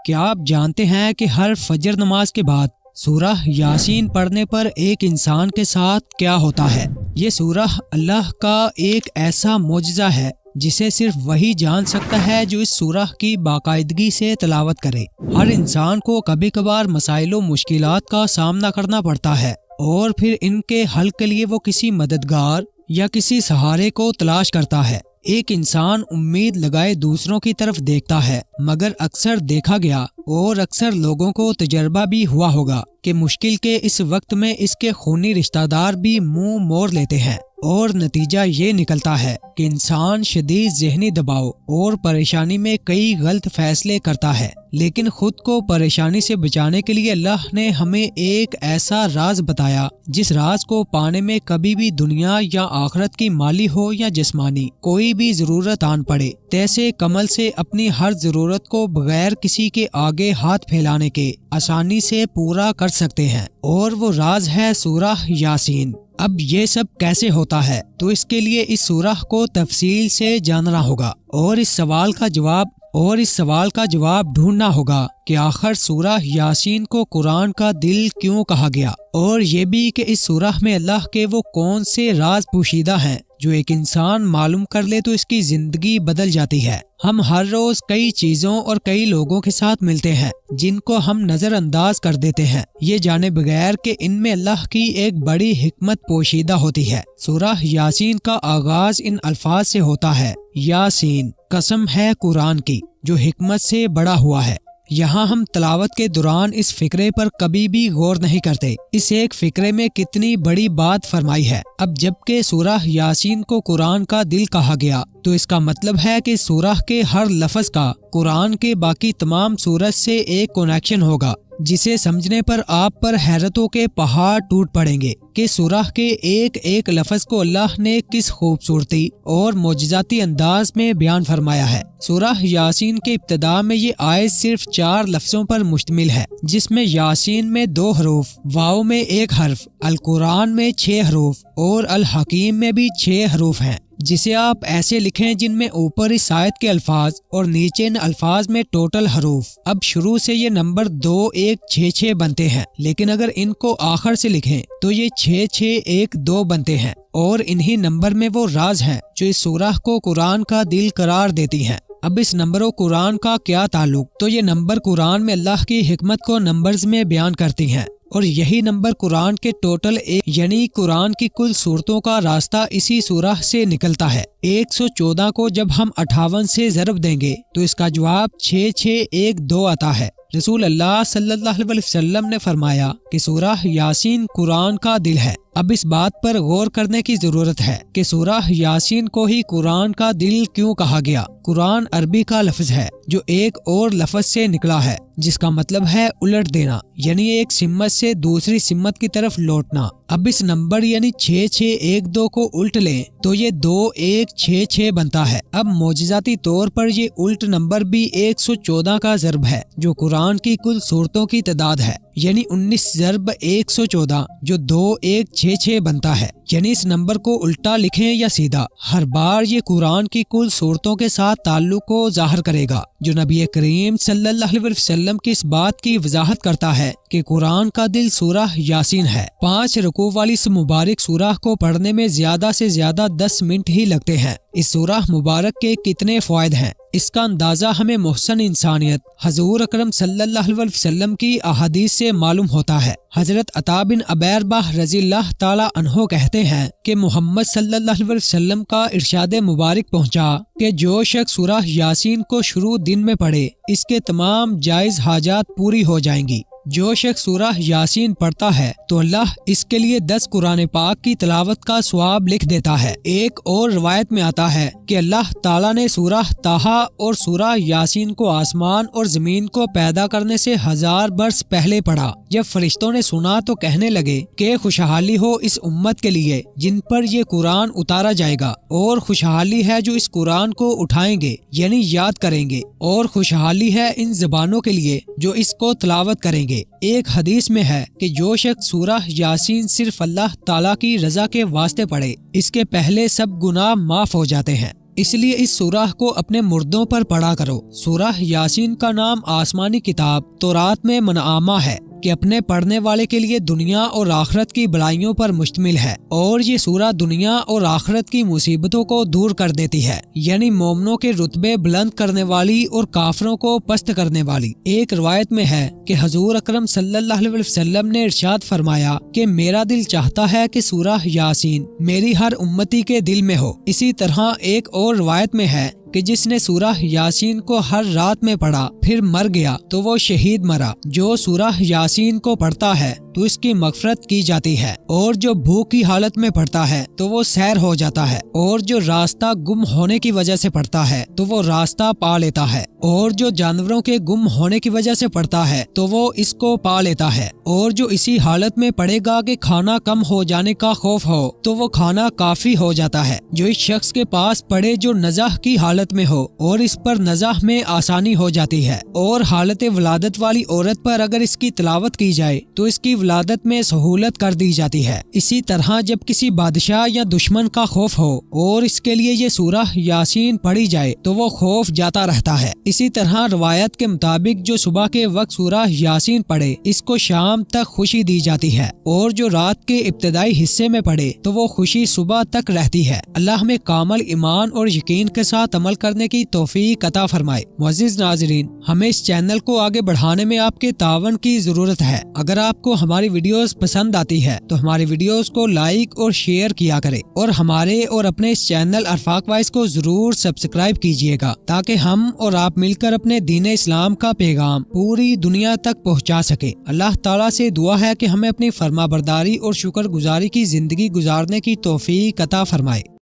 کیا آپ جانتے ہیں کہ ہر فجر نماز کے بعد سورہ یاسین پڑھنے پر ایک انسان کے ساتھ کیا ہوتا ہے؟ یہ سورہ اللہ کا ایک ایسا معجزہ ہے جسے صرف وہی جان سکتا ہے جو اس سورہ کی باقاعدگی سے تلاوت کرے۔ ہر انسان کو کبھی کبھار مسائل و مشکلات کا سامنا کرنا پڑتا ہے اور پھر ان کے حل کے لیے وہ کسی مددگار یا کسی سہارے کو تلاش کرتا ہے۔ ایک انسان امید لگائے دوسروں کی طرف دیکھتا ہے، مگر اکثر دیکھا گیا اور اکثر لوگوں کو تجربہ بھی ہوا ہوگا کہ مشکل کے اس وقت میں اس کے خونی رشتہ دار بھی منہ موڑ لیتے ہیں، اور نتیجہ یہ نکلتا ہے کہ انسان شدید ذہنی دباؤ اور پریشانی میں کئی غلط فیصلے کرتا ہے۔ لیکن خود کو پریشانی سے بچانے کے لیے اللہ نے ہمیں ایک ایسا راز بتایا جس راز کو پانے میں کبھی بھی دنیا یا آخرت کی مالی ہو یا جسمانی کوئی بھی ضرورت آن پڑے، تیسے کمل سے اپنی ہر ضرورت کو بغیر کسی کے آگے ہاتھ پھیلانے کے آسانی سے پورا کر سکتے ہیں، اور وہ راز ہے سورہ یاسین۔ اب یہ سب کیسے ہوتا ہے؟ تو اس کے لیے اس سورہ کو تفصیل سے جاننا ہوگا اور اس سوال کا جواب ڈھونڈنا ہوگا کہ آخر سورہ یاسین کو قرآن کا دل کیوں کہا گیا، اور یہ بھی کہ اس سورہ میں اللہ کے وہ کون سے راز پوشیدہ ہیں جو ایک انسان معلوم کر لے تو اس کی زندگی بدل جاتی ہے۔ ہم ہر روز کئی چیزوں اور کئی لوگوں کے ساتھ ملتے ہیں جن کو ہم نظر انداز کر دیتے ہیں، یہ جانے بغیر کہ ان میں اللہ کی ایک بڑی حکمت پوشیدہ ہوتی ہے۔ سورہ یاسین کا آغاز ان الفاظ سے ہوتا ہے، یاسین، قسم ہے قرآن کی جو حکمت سے بڑا ہوا ہے۔ یہاں ہم تلاوت کے دوران اس فقرے پر کبھی بھی غور نہیں کرتے، اس ایک فقرے میں کتنی بڑی بات فرمائی ہے۔ اب جب کہ سورہ یاسین کو قرآن کا دل کہا گیا تو اس کا مطلب ہے کہ سورہ کے ہر لفظ کا قرآن کے باقی تمام سورج سے ایک کنیکشن ہوگا، جسے سمجھنے پر آپ پر حیرتوں کے پہاڑ ٹوٹ پڑیں گے کہ سورہ کے ایک ایک لفظ کو اللہ نے کس خوبصورتی اور معجزاتی انداز میں بیان فرمایا ہے۔ سورہ یاسین کے ابتدا میں یہ آیت صرف 4 لفظوں پر مشتمل ہے، جس میں یاسین میں 2 حروف، واو میں 1 حرف، القرآن میں 6 حروف اور الحکیم میں بھی 6 حروف ہیں، جسے آپ ایسے لکھیں جن میں اوپر اس آیت کے الفاظ اور نیچے ان الفاظ میں ٹوٹل حروف۔ اب شروع سے یہ نمبر 2 1 6 6 بنتے ہیں، لیکن اگر ان کو آخر سے لکھیں تو یہ 6 6 1 2 بنتے ہیں، اور انہی نمبر میں وہ راز ہیں جو اس سورہ کو قرآن کا دل قرار دیتی ہیں۔ اب اس نمبر و قرآن کا کیا تعلق؟ تو یہ نمبر قرآن میں اللہ کی حکمت کو نمبرز میں بیان کرتی ہیں، اور یہی نمبر قرآن کے ٹوٹل یعنی قرآن کی کل صورتوں کا راستہ اسی سورہ سے نکلتا ہے۔ 114 کو جب ہم 58 سے ضرب دیں گے تو اس کا جواب 6 6 1 2 آتا ہے۔ رسول اللہ صلی اللہ علیہ وسلم نے فرمایا کہ سورہ یاسین قرآن کا دل ہے۔ اب اس بات پر غور کرنے کی ضرورت ہے کہ سورہ یاسین کو ہی قرآن کا دل کیوں کہا گیا۔ قرآن عربی کا لفظ ہے جو ایک اور لفظ سے نکلا ہے جس کا مطلب ہے الٹ دینا، یعنی ایک سمت سے دوسری سمت کی طرف لوٹنا۔ اب اس نمبر یعنی 6 6 1 2 کو الٹ لیں تو یہ 2 1 6 6 بنتا ہے۔ اب معجزاتی طور پر یہ الٹ نمبر بھی 114 کا ضرب ہے جو قرآن کی کل صورتوں کی تعداد ہے، یعنی 19 ضرب 114 جو 2 1 6 6 بنتا ہے۔ یعنی اس نمبر کو الٹا لکھیں یا سیدھا، ہر بار یہ قرآن کی کل صورتوں کے ساتھ تعلق کو ظاہر کرے گا، جو نبی کریم صلی اللہ علیہ وسلم کی اس بات کی وضاحت کرتا ہے کہ قرآن کا دل سورہ یاسین ہے۔ 5 رکوع والی اس مبارک سورہ کو پڑھنے میں زیادہ سے زیادہ 10 منٹ ہی لگتے ہیں۔ اس سورہ مبارک کے کتنے فوائد ہیں اس کا اندازہ ہمیں محسن انسانیت حضور اکرم صلی اللہ علیہ وسلم کی احادیث سے معلوم ہوتا ہے۔ حضرت عطا بن عبیربہ رضی اللہ تعالی عنہ کہتے ہیں کہ محمد صلی اللہ علیہ وسلم کا ارشاد مبارک پہنچا کہ جو شخص سورہ یاسین کو شروع دن میں پڑھے اس کے تمام جائز حاجات پوری ہو جائیں گی۔ جو شخص سورہ یاسین پڑھتا ہے تو اللہ اس کے لیے 10 قرآن پاک کی تلاوت کا ثواب لکھ دیتا ہے۔ ایک اور روایت میں آتا ہے کہ اللہ تعالیٰ نے سورہ طٰہٰ اور سورہ یاسین کو آسمان اور زمین کو پیدا کرنے سے 1000 برس پہلے پڑھا۔ جب فرشتوں نے سنا تو کہنے لگے کہ خوشحالی ہو اس امت کے لیے جن پر یہ قرآن اتارا جائے گا، اور خوشحالی ہے جو اس قرآن کو اٹھائیں گے یعنی یاد کریں گے، اور خوشحالی ہے ان زبانوں کے لیے جو اس کو تلاوت کریں گے۔ ایک حدیث میں ہے کہ جو شخص سورہ یاسین صرف اللہ تعالیٰ کی رضا کے واسطے پڑھے اس کے پہلے سب گناہ معاف ہو جاتے ہیں۔ اس لیے اس سورہ کو اپنے مردوں پر پڑھا کرو۔ سورہ یاسین کا نام آسمانی کتاب تورات میں منعامہ ہے کہ اپنے پڑھنے والے کے لیے دنیا اور آخرت کی بلائیوں پر مشتمل ہے، اور یہ سورہ دنیا اور آخرت کی مصیبتوں کو دور کر دیتی ہے، یعنی مومنوں کے رتبے بلند کرنے والی اور کافروں کو پست کرنے والی۔ ایک روایت میں ہے کہ حضور اکرم صلی اللہ علیہ وسلم نے ارشاد فرمایا کہ میرا دل چاہتا ہے کہ سورہ یاسین میری ہر امتی کے دل میں ہو۔ اسی طرح ایک اور روایت میں ہے کہ جس نے سورہ یاسین کو ہر رات میں پڑھا پھر مر گیا تو وہ شہید مرا۔ جو سورہ یاسین کو پڑھتا ہے تو اس کی مغفرت کی جاتی ہے، اور جو بھوک کی حالت میں پڑھتا ہے تو وہ سیر ہو جاتا ہے، اور جو راستہ گم ہونے کی وجہ سے پڑھتا ہے تو وہ راستہ پا لیتا ہے، اور جو جانوروں کے گم ہونے کی وجہ سے پڑھتا ہے تو وہ اس کو پا لیتا ہے، اور جو اسی حالت میں پڑھے گا کہ کھانا کم ہو جانے کا خوف ہو تو وہ کھانا کافی ہو جاتا ہے۔ جو اس شخص کے پاس پڑھے جو نزاح کی حالت میں ہو اور اس پر نزاح میں آسانی ہو جاتی ہے، اور حالت ولادت والی عورت پر اگر اس کی تلاوت کی جائے تو اس کی ولادت میں سہولت کر دی جاتی ہے۔ اسی طرح جب کسی بادشاہ یا دشمن کا خوف ہو اور اس کے لیے یہ سورہ یاسین پڑھی جائے تو وہ خوف جاتا رہتا ہے۔ اسی طرح روایت کے مطابق جو صبح کے وقت سورہ یاسین پڑھے اس کو شام تک خوشی دی جاتی ہے، اور جو رات کے ابتدائی حصے میں پڑھے تو وہ خوشی صبح تک رہتی ہے۔ اللہ ہمیں کامل ایمان اور یقین کے ساتھ عمل کرنے کی توفیق عطا فرمائے۔ معزز ناظرین، ہمیں اس چینل کو آگے بڑھانے میں آپ کے تعاون کی ضرورت ہے۔ اگر آپ کو ہماری ویڈیوز پسند آتی ہے تو ہماری ویڈیوز کو لائک اور شیئر کیا کریں، اور ہمارے اور اپنے اس چینل ارفاق وائس کو ضرور سبسکرائب کیجیے گا تاکہ ہم اور آپ مل کر اپنے دین اسلام کا پیغام پوری دنیا تک پہنچا سکے۔ اللہ تعالیٰ سے دعا ہے کہ ہمیں اپنی فرما برداری اور شکر گزاری کی زندگی گزارنے کی توفیق عطا فرمائے۔